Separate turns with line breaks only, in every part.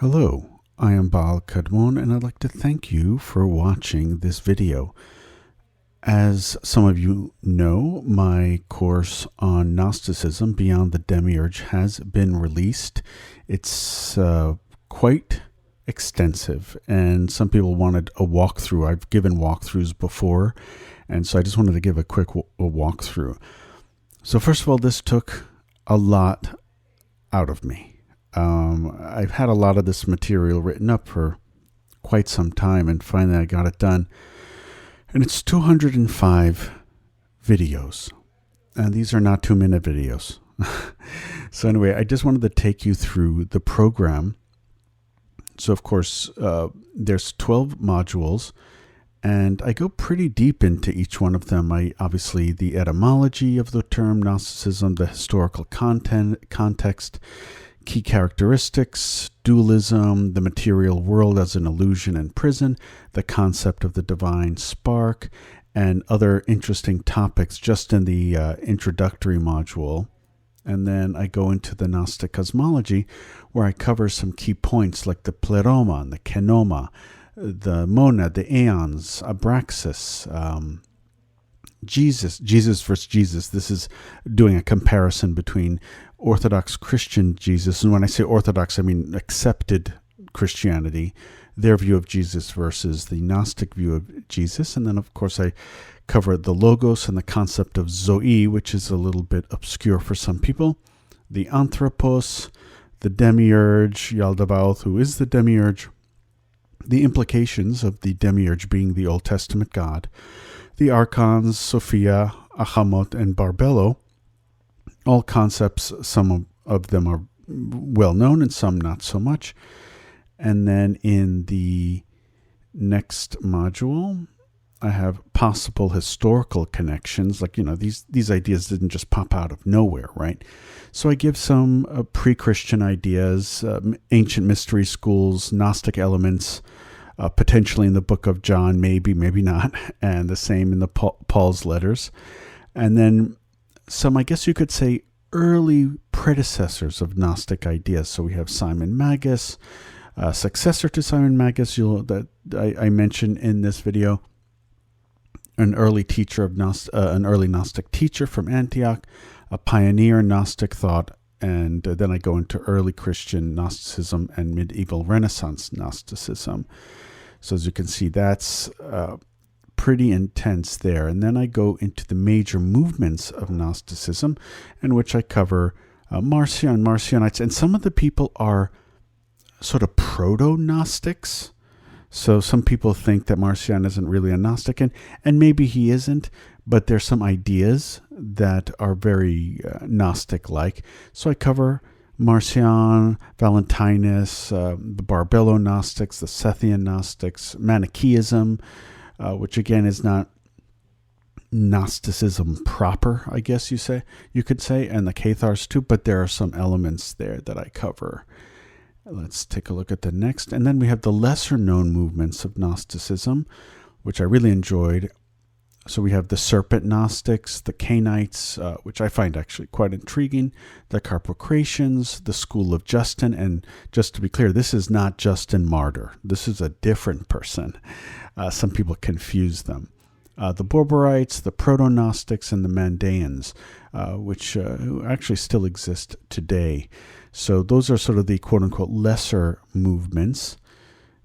Hello, I am Baal Kadmon, and I'd like to thank you for watching this video. As some of you know, my course on Gnosticism, Beyond the Demiurge, has been released. It's quite extensive, and some people wanted a walkthrough. I've given walkthroughs before, and so I just wanted to give a quick walkthrough. So first of all, this took a lot out of me. I've had a lot of this material written up for quite some time, and finally I got it done. And it's 205 videos. And these are not 2-minute videos. So anyway, I just wanted to take you through the program. So of course, there's 12 modules, and I go pretty deep into each one of them. Obviously, the etymology of the term Gnosticism, the historical context, key characteristics, dualism, the material world as an illusion and prison, the concept of the divine spark, and other interesting topics just in the introductory module. And then I go into the Gnostic cosmology, where I cover some key points like the pleroma, the kenoma, the monad, the aeons, abraxas, Jesus versus Jesus. This is doing a comparison between Orthodox Christian Jesus, and when I say Orthodox, I mean accepted Christianity, their view of Jesus versus the Gnostic view of Jesus. And then, of course, I cover the Logos and the concept of Zoe, which is a little bit obscure for some people, the Anthropos, the Demiurge, Yaldabaoth, who is the Demiurge, the implications of the Demiurge being the Old Testament God, the archons, Sophia, Ahamot, and Barbello. All concepts, some of them are well known and some not so much. And then in the next module, I have possible historical connections. Like, these ideas didn't just pop out of nowhere, right? So I give some pre-Christian ideas, ancient mystery schools, Gnostic elements, potentially in the book of John, maybe not, and the same in the Paul's letters. And then some, I guess you could say, early predecessors of Gnostic ideas. So we have Simon Magus, successor to Simon Magus, that I mentioned in this video, an early teacher of an early Gnostic teacher from Antioch, a pioneer in Gnostic thought, and then I go into early Christian Gnosticism and medieval Renaissance Gnosticism. So as you can see, that's pretty intense there. And then I go into the major movements of Gnosticism, in which I cover Marcion, Marcionites, and some of the people are sort of proto-Gnostics. So some people think that Marcion isn't really a Gnostic, and maybe he isn't, but there's some ideas that are very Gnostic-like. So I cover Marcion, Valentinus, the Barbello Gnostics, the Sethian Gnostics, Manichaeism, which again is not Gnosticism proper, I guess you could say, and the Cathars too, but there are some elements there that I cover. Let's take a look at the next. And then we have the lesser known movements of Gnosticism, which I really enjoyed. So we have the Serpent Gnostics, the Cainites, which I find actually quite intriguing, the Carpocratians, the School of Justin, and just to be clear, this is not Justin Martyr. This is a different person. Some people confuse them. The Borborites, the Proto-Gnostics, and the Mandaeans, which actually still exist today. So those are sort of the quote-unquote lesser movements.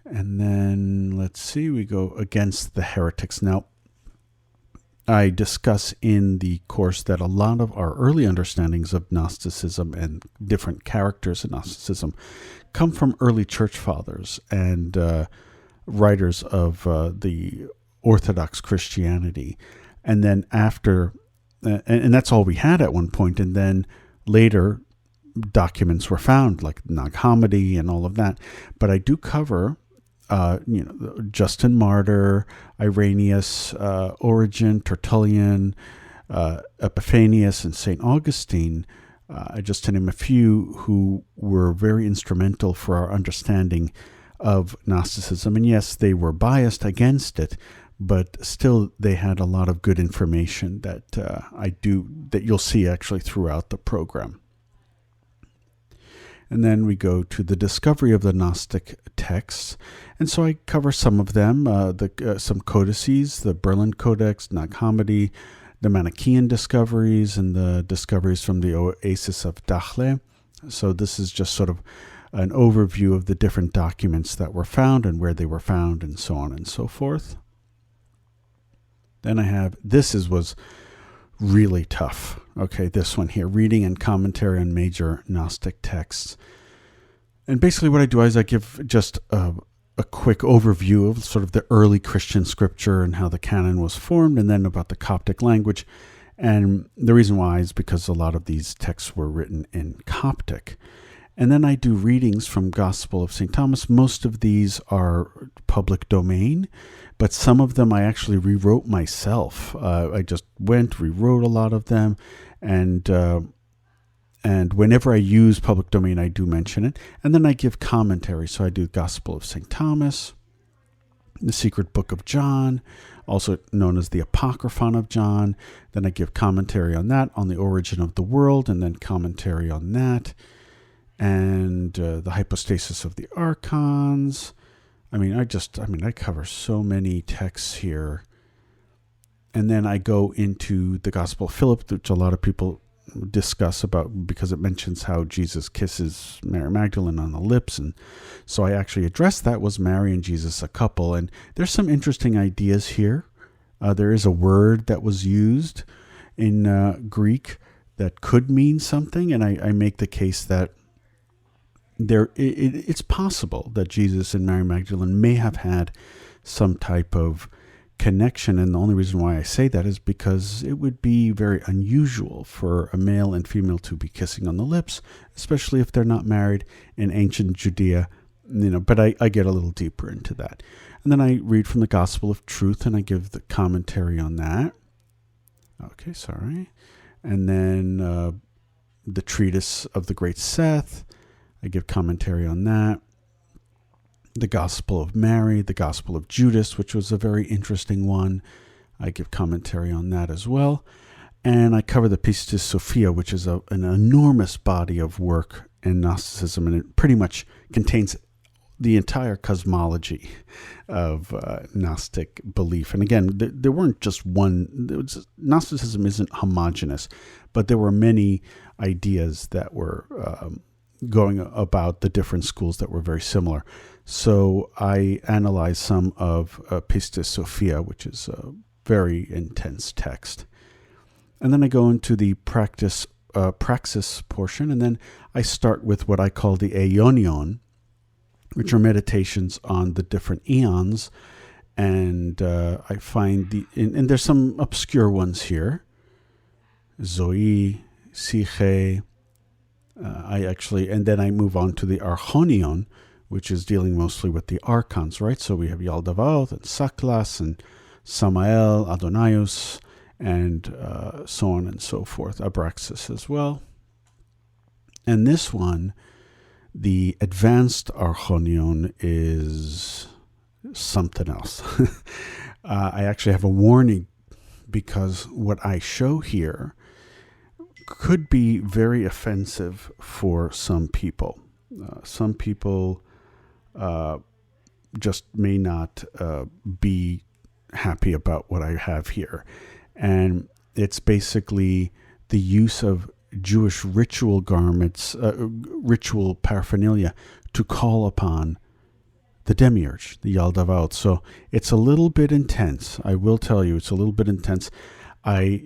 And then, let's see, we go against the heretics. Now, I discuss in the course that a lot of our early understandings of Gnosticism and different characters in Gnosticism come from early church fathers and writers of the Orthodox Christianity. And then after, and that's all we had at one point, and then later documents were found, like Nag Hammadi and all of that. But I do cover Justin Martyr, Irenaeus, Origen, Tertullian, Epiphanius, and St. Augustine, just to name a few, who were very instrumental for our understanding of Gnosticism. And yes, they were biased against it, but still they had a lot of good information that you'll see actually throughout the program. And then we go to the discovery of the Gnostic texts. And so I cover some of them, some codices, the Berlin Codex, Nag Hammadi, the Manichaean discoveries, and the discoveries from the Oasis of Dachle. So this is just sort of an overview of the different documents that were found and where they were found and so on and so forth. Then I have, was really tough. Okay, this one here, reading and commentary on major Gnostic texts. And basically what I do is I give just a quick overview of sort of the early Christian scripture and how the canon was formed, and then about the Coptic language. And the reason why is because a lot of these texts were written in Coptic. And then I do readings from Gospel of St. Thomas. Most of these are public domain, but some of them I actually rewrote myself. I just rewrote a lot of them, and whenever I use public domain, I do mention it. And then I give commentary. So I do Gospel of St. Thomas, the Secret Book of John, also known as the Apocryphon of John. Then I give commentary on that, on the origin of the world, and then commentary on that. And the hypostasis of the archons. I cover so many texts here. And then I go into the Gospel of Philip, which a lot of people discuss about because it mentions how Jesus kisses Mary Magdalene on the lips. And so I actually addressed that. Was Mary and Jesus a couple? And there's some interesting ideas here. There is a word that was used in Greek that could mean something. And I make the case that it's possible that Jesus and Mary Magdalene may have had some type of connection, and the only reason why I say that is because it would be very unusual for a male and female to be kissing on the lips, especially if they're not married in ancient Judea, but I get a little deeper into that. And then I read from the Gospel of Truth, and I give the commentary on that. Okay, sorry. And then the Treatise of the Great Seth, I give commentary on that. The Gospel of Mary, the Gospel of Judas, which was a very interesting one. I give commentary on that as well. And I cover the Pistis Sophia, which is an enormous body of work in Gnosticism, and it pretty much contains the entire cosmology of Gnostic belief. And again, there weren't just one. Gnosticism isn't homogeneous, but there were many ideas that were going about the different schools that were very similar. So I analyze some of Pistis Sophia, which is a very intense text. And then I go into the praxis portion, and then I start with what I call the Aeonion, which are meditations on the different eons. And I find and there's some obscure ones here. Zoe, Psyche, and then I move on to the Archonion, which is dealing mostly with the archons, right? So we have Yaldabaoth and Saklas and Samael, Adonaios, and so on and so forth. Abraxas as well. And this one, the advanced Archonion, is something else. I actually have a warning because what I show here could be very offensive for some people. Some people just may not be happy about what I have here. And it's basically the use of Jewish ritual garments, ritual paraphernalia to call upon the Demiurge, the Yaldabaoth. So it's a little bit intense. I will tell you, it's a little bit intense. I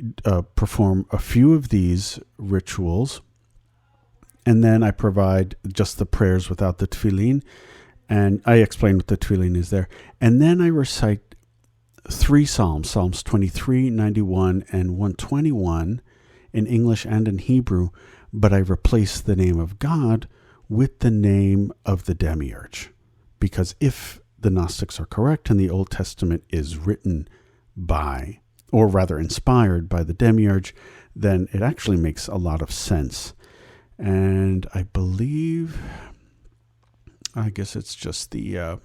perform a few of these rituals, and then I provide just the prayers without the tefillin, and I explain what the tefillin is there. And then I recite 3 psalms, Psalms 23, 91, and 121 in English and in Hebrew, but I replace the name of God with the name of the Demiurge. Because if the Gnostics are correct and the Old Testament is written by, or rather inspired by the Demiurge, then it actually makes a lot of sense. And I guess it's just the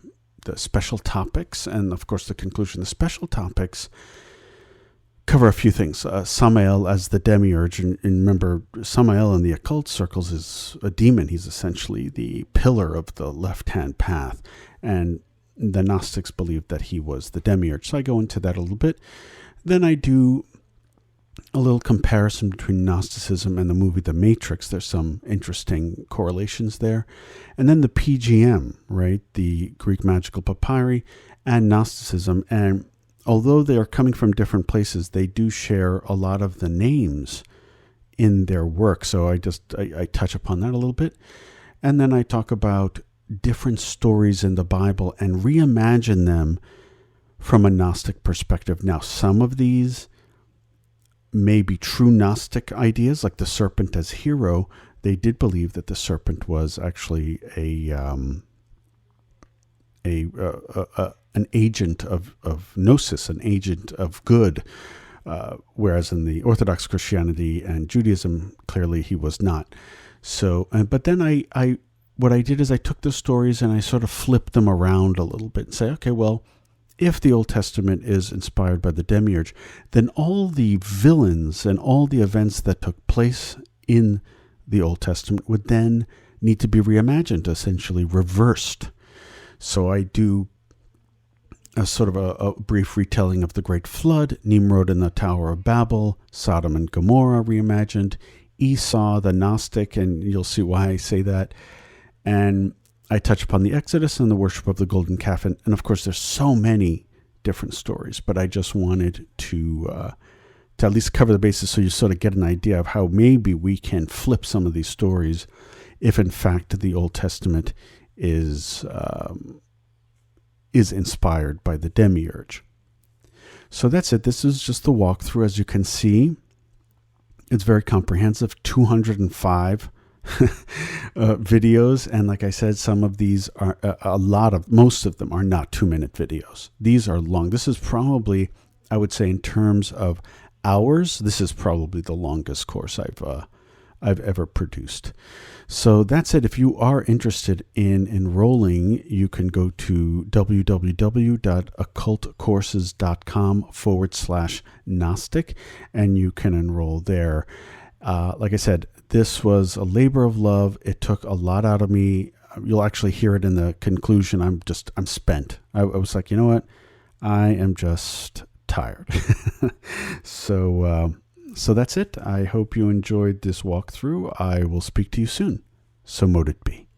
special topics, and of course the conclusion. The special topics cover a few things. Samael as the Demiurge, and remember, Samael in the occult circles is a demon. He's essentially the pillar of the left-hand path, and the Gnostics believed that he was the Demiurge. So I go into that a little bit. Then I do a little comparison between Gnosticism and the movie The Matrix. There's some interesting correlations there. And then the PGM, right, the Greek magical papyri, and Gnosticism. And although they are coming from different places, they do share a lot of the names in their work. So I touch upon that a little bit. And then I talk about different stories in the Bible and reimagine them from a Gnostic perspective. Now, some of these may be true Gnostic ideas, like the serpent as hero. They did believe that the serpent was actually an agent of gnosis, an agent of good, whereas in the Orthodox Christianity and Judaism, clearly he was not. So, but then what I did is I took the stories and I sort of flipped them around a little bit and say, okay, well, if the Old Testament is inspired by the Demiurge, then all the villains and all the events that took place in the Old Testament would then need to be reimagined, essentially reversed. So I do a sort of a brief retelling of the Great Flood, Nimrod and the Tower of Babel, Sodom and Gomorrah reimagined, Esau the Gnostic, and you'll see why I say that. And I touch upon the Exodus and the worship of the golden calf. And of course, there's so many different stories, but I just wanted to at least cover the basis so you sort of get an idea of how maybe we can flip some of these stories if, in fact, the Old Testament is inspired by the Demiurge. So that's it. This is just the walkthrough. As you can see, it's very comprehensive, 205 videos, and like I said, some of these are most of them are not 2-minute videos. These are long. This is probably, I would say, in terms of hours, this is probably the longest course I've ever produced. So that's it. If you are interested in enrolling, you can go to www.occultcourses.com/Gnostic, and you can enroll there. Like I said, this was a labor of love. It took a lot out of me. You'll actually hear it in the conclusion. I'm spent. I was like, you know what? I am just tired. So that's it. I hope you enjoyed this walkthrough. I will speak to you soon. So mote it be.